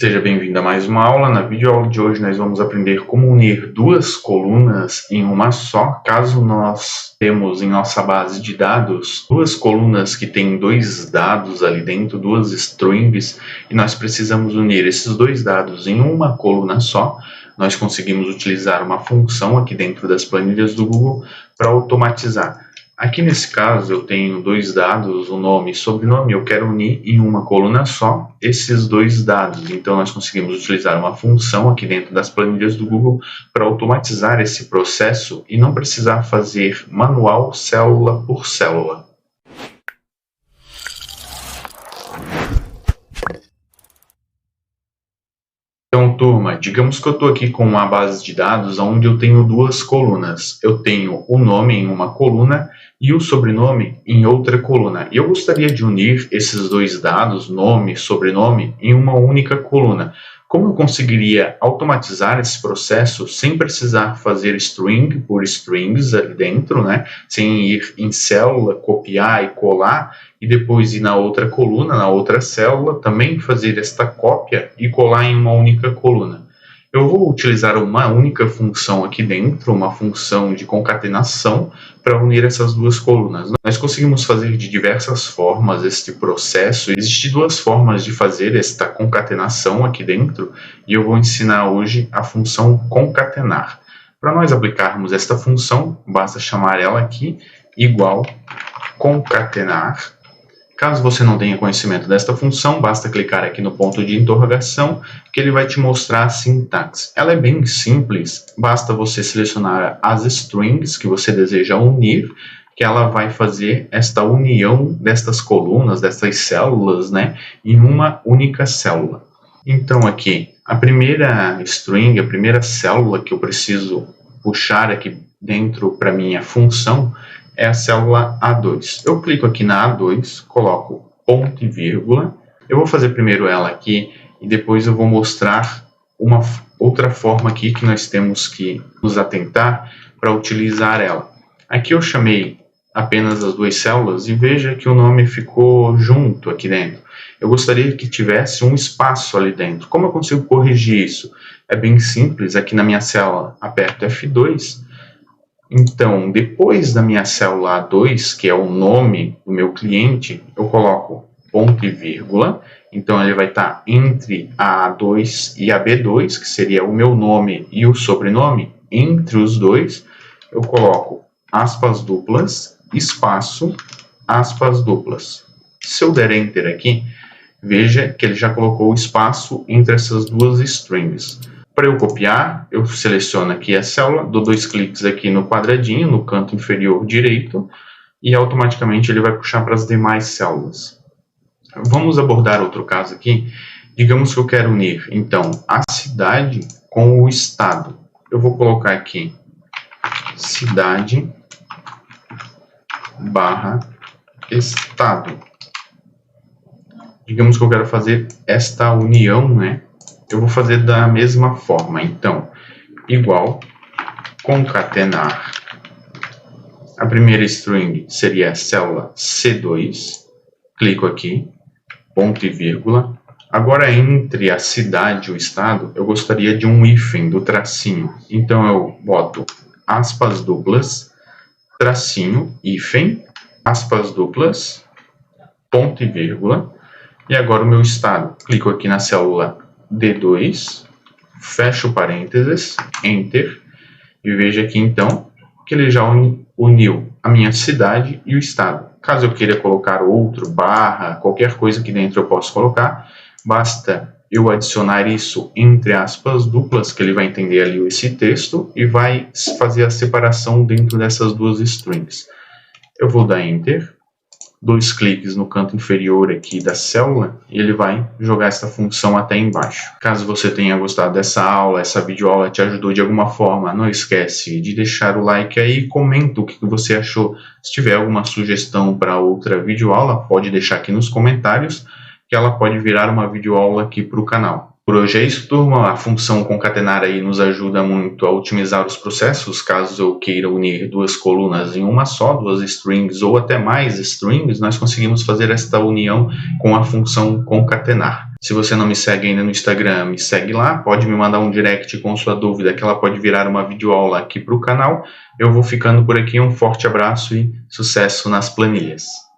Seja bem-vindo a mais uma aula. Na videoaula de hoje nós vamos aprender como unir duas colunas em uma só. Caso nós temos em nossa base de dados duas colunas que têm dois dados ali dentro, duas strings, e nós precisamos unir esses dois dados em uma coluna só, nós conseguimos utilizar uma função aqui dentro das planilhas do Google para automatizar. Aqui nesse caso eu tenho dois dados, o nome e sobrenome, eu quero unir em uma coluna só esses dois dados. Então nós conseguimos utilizar uma função aqui dentro das planilhas do Google para automatizar esse processo e não precisar fazer manual célula por célula. Então, turma, digamos que eu estou aqui com uma base de dados onde eu tenho duas colunas. Eu tenho o nome em uma coluna e o sobrenome em outra coluna. E eu gostaria de unir esses dois dados, nome e sobrenome, em uma única coluna. Como eu conseguiria automatizar esse processo sem precisar fazer string por strings ali dentro, né? Sem ir em célula, copiar e colar, e depois ir na outra coluna, na outra célula, também fazer esta cópia e colar em uma única coluna. Eu vou utilizar uma única função aqui dentro, uma função de concatenação, para unir essas duas colunas. Nós conseguimos fazer de diversas formas este processo. Existem duas formas de fazer esta concatenação aqui dentro, e eu vou ensinar hoje a função concatenar. Para nós aplicarmos esta função, basta chamar ela aqui, igual concatenar. Caso você não tenha conhecimento desta função, basta clicar aqui no ponto de interrogação, que ele vai te mostrar a sintaxe. Ela é bem simples, basta você selecionar as strings que você deseja unir, que ela vai fazer esta união destas colunas, destas células, né, em uma única célula. Então aqui, a primeira string, a primeira célula que eu preciso puxar aqui dentro para minha função, é a célula A2. Eu clico aqui na A2, coloco ponto e vírgula. Eu vou fazer primeiro ela aqui e depois eu vou mostrar uma outra forma aqui que nós temos que nos atentar para utilizar ela. Aqui eu chamei apenas as duas células e veja que o nome ficou junto aqui dentro. Eu gostaria que tivesse um espaço ali dentro. Como eu consigo corrigir isso? É bem simples. Aqui na minha célula, aperto F2. Então, depois da minha célula A2, que é o nome do meu cliente, eu coloco ponto e vírgula. Então, ele vai estar entre a A2 e a B2, que seria o meu nome e o sobrenome. Entre os dois, eu coloco aspas duplas, espaço, aspas duplas. Se eu der Enter aqui, veja que ele já colocou o espaço entre essas duas strings. Para eu copiar, eu seleciono aqui a célula, dou dois cliques aqui no quadradinho, no canto inferior direito, e automaticamente ele vai puxar para as demais células. Vamos abordar outro caso aqui. Digamos que eu quero unir, então, a cidade com o estado. Eu vou colocar aqui cidade barra estado. Digamos que eu quero fazer esta união, né? Eu vou fazer da mesma forma, então, igual concatenar. A primeira string seria a célula C2, clico aqui, ponto e vírgula. Agora, entre a cidade e o estado, eu gostaria de um hífen do tracinho. Então, eu boto aspas duplas, tracinho, hífen, aspas duplas, ponto e vírgula. E agora o meu estado, clico aqui na célula D2, fecho parênteses, Enter, e veja aqui então que ele já uniu a minha cidade e o estado. Caso eu queira colocar outro, barra, qualquer coisa aqui dentro eu posso colocar, basta eu adicionar isso entre aspas duplas, que ele vai entender ali esse texto e vai fazer a separação dentro dessas duas strings. Eu vou dar Enter, dois cliques no canto inferior aqui da célula e ele vai jogar essa função até embaixo. Caso você tenha gostado dessa aula, essa videoaula te ajudou de alguma forma, não esquece de deixar o like aí e comenta o que você achou. Se tiver alguma sugestão para outra videoaula, pode deixar aqui nos comentários, que ela pode virar uma videoaula aqui para o canal. Por hoje é isso, turma. A função concatenar aí nos ajuda muito a otimizar os processos. Caso eu queira unir duas colunas em uma só, duas strings ou até mais strings, nós conseguimos fazer esta união com a função concatenar. Se você não me segue ainda no Instagram, me segue lá, pode me mandar um direct com sua dúvida, que ela pode virar uma videoaula aqui para o canal. Eu vou ficando por aqui, um forte abraço e sucesso nas planilhas.